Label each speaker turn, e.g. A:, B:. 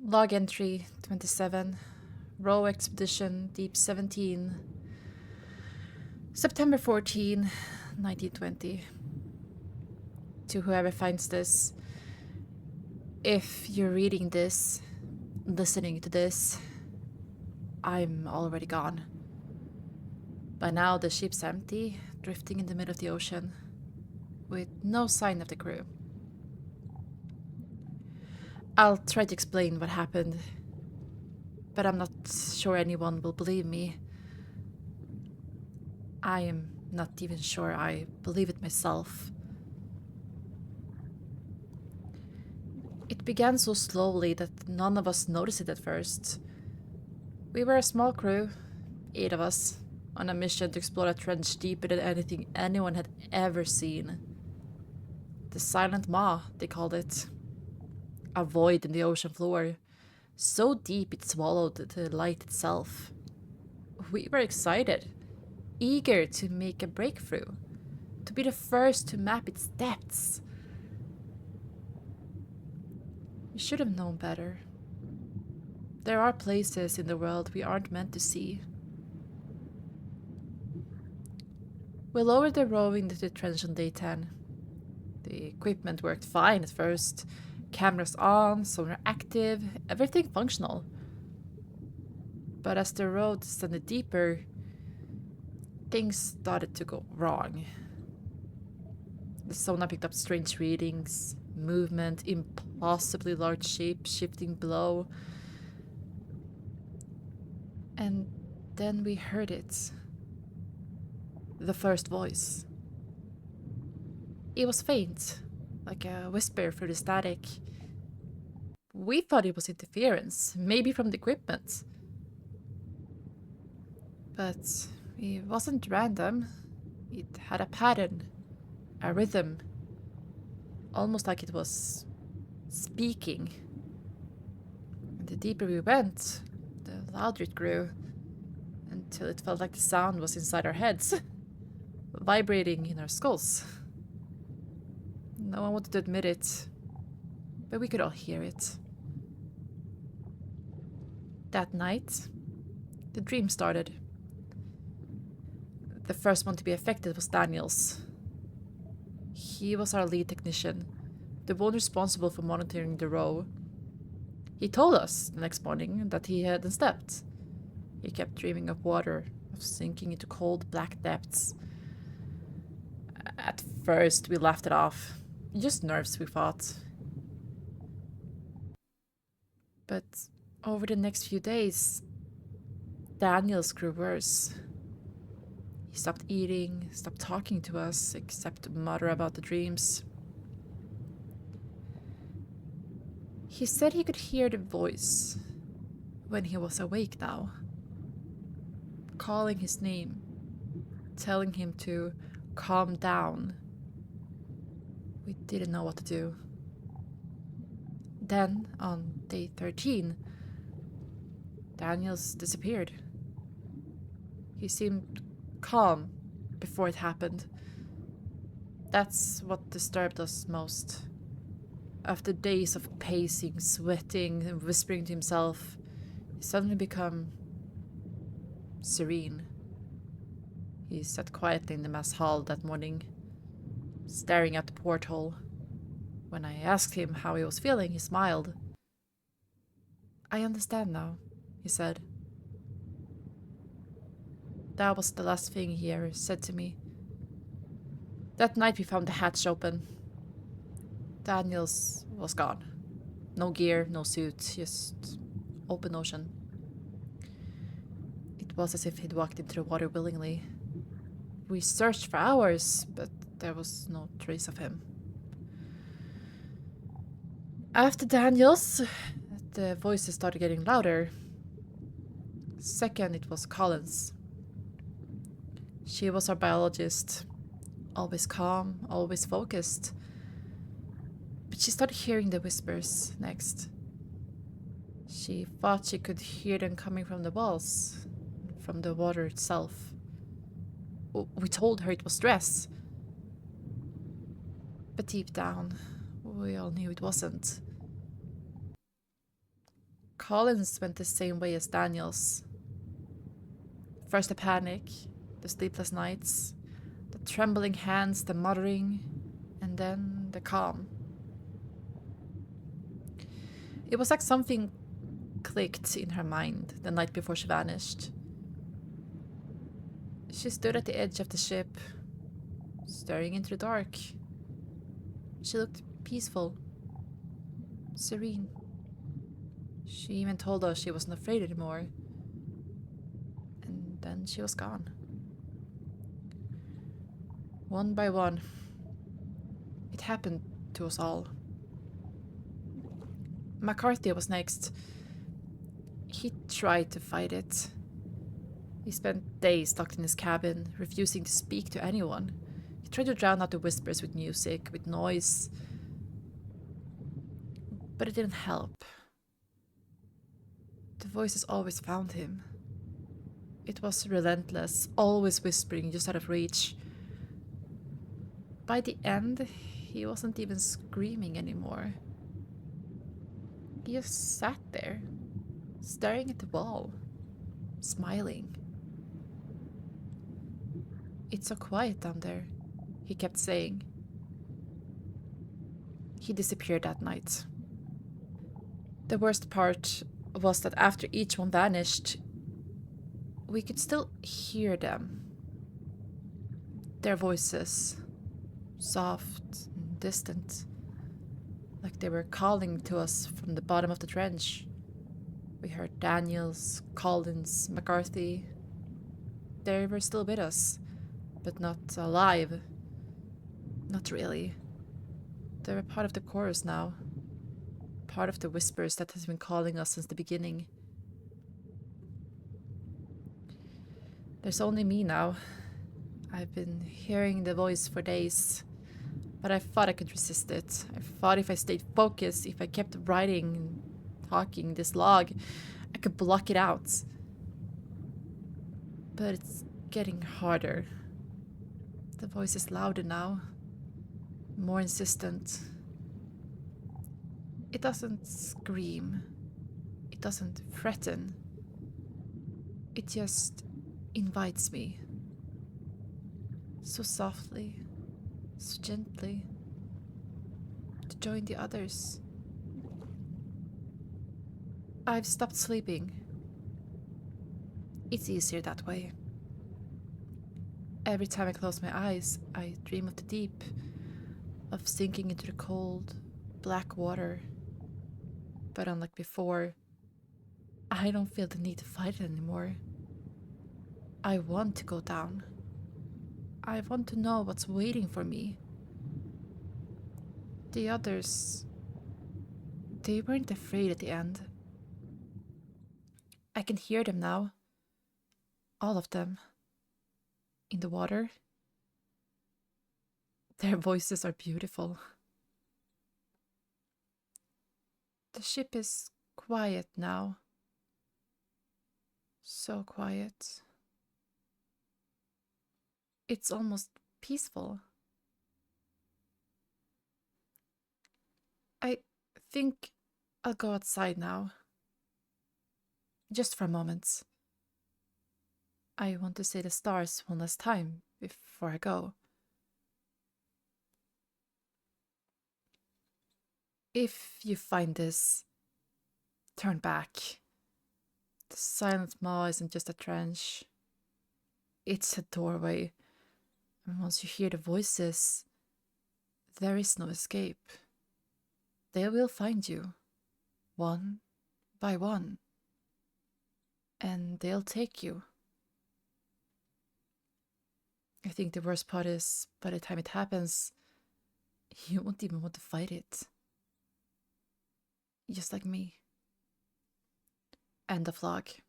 A: Log entry 27, row expedition deep 17, September 14, 1920. To whoever finds this, if you're reading this, listening to this, I'm already gone. By now the ship's empty, drifting in the middle of the ocean, with no sign of the crew. I'll try to explain what happened, but I'm not sure anyone will believe me. I am not even sure I believe it myself. It began so slowly that none of us noticed it at first. We were a small crew, 8 of us, on a mission to explore a trench deeper than anything anyone had ever seen. The Silent Maw, they called it. A void in the ocean floor, so deep it swallowed the light itself. We were excited, eager to make a breakthrough, to be the first to map its depths. We should have known better. There are places in the world we aren't meant to see. We lowered the rowing into the trench on day 10. The equipment worked fine at first. Cameras on, sonar active, everything functional. But as the road descended deeper, things started to go wrong. The sonar picked up strange readings, movement, impossibly large shape shifting below. And then we heard it. The first voice. It was faint, like a whisper through the static. We thought it was interference, maybe from the equipment. But it wasn't random. It had a pattern, a rhythm, almost like it was speaking. And the deeper we went, the louder it grew, until it felt like the sound was inside our heads, vibrating in our skulls. No one wanted to admit it, but we could all hear it. That night, the dream started. The first one to be affected was Daniels. He was our lead technician, the one responsible for monitoring the row. He told us the next morning that he hadn't slept. He kept dreaming of water, of sinking into cold black depths. At first, we laughed it off. Just nerves, we thought. But over the next few days, Daniels grew worse. He stopped eating, stopped talking to us, except to mutter about the dreams. He said he could hear the voice when he was awake now, calling his name, telling him to calm down. We didn't know what to do. Then, on day 13, Daniels disappeared. He seemed calm before it happened. That's what disturbed us most. After days of pacing, sweating, and whispering to himself, he suddenly became serene. He sat quietly in the mess hall that morning, staring at the porthole. When I asked him how he was feeling, he smiled. "I understand now," he said. That was the last thing he ever said to me. That night we found the hatch open. Daniels was gone. No gear, no suit, just open ocean. It was as if he'd walked into the water willingly. We searched for hours, but there was no trace of him. After Daniels, the voices started getting louder. Second, it was Collins. She was our biologist, always calm, always focused. But she started hearing the whispers next. She thought she could hear them coming from the walls, from the water itself. We told her it was stress. But deep down, we all knew it wasn't. Collins went the same way as Daniels. First the panic, the sleepless nights, the trembling hands, the muttering, and then the calm. It was like something clicked in her mind the night before she vanished. She stood at the edge of the ship, staring into the dark. She looked peaceful, serene. She even told us she wasn't afraid anymore. And then she was gone. One by one. It happened to us all. McCarthy was next. He tried to fight it. He spent days locked in his cabin, refusing to speak to anyone. He tried to drown out the whispers with music, with noise. But it didn't help. The voices always found him. It was relentless, always whispering just out of reach. By the end, he wasn't even screaming anymore. He just sat there, staring at the wall, smiling. "It's so quiet down there," he kept saying. He disappeared that night. The worst part was that after each one vanished, we could still hear them. Their voices, soft and distant, like they were calling to us from the bottom of the trench. We heard Daniels, Collins, McCarthy. They were still with us, but not alive. Not really. They were part of the chorus now. Part of the whispers that has been calling us since the beginning. There's only me now. I've been hearing the voice for days, but I thought I could resist it. I thought if I stayed focused, if I kept writing and talking this log, I could block it out. But it's getting harder. The voice is louder now, more insistent. It doesn't scream. It doesn't threaten. It just invites me. So softly, so gently, to join the others. I've stopped sleeping. It's easier that way. Every time I close my eyes, I dream of the deep, of sinking into the cold, black water. But unlike before, I don't feel the need to fight it anymore. I want to go down. I want to know what's waiting for me. The others, they weren't afraid at the end. I can hear them now. All of them. In the water. Their voices are beautiful. The ship is quiet now. So quiet. It's almost peaceful. I think I'll go outside now. Just for a moment. I want to see the stars one last time before I go. If you find this, turn back. The silent maw isn't just a trench. It's a doorway. And once you hear the voices, there is no escape. They will find you, one by one. And they'll take you. I think the worst part is, by the time it happens, you won't even want to fight it. Just like me. End of vlog.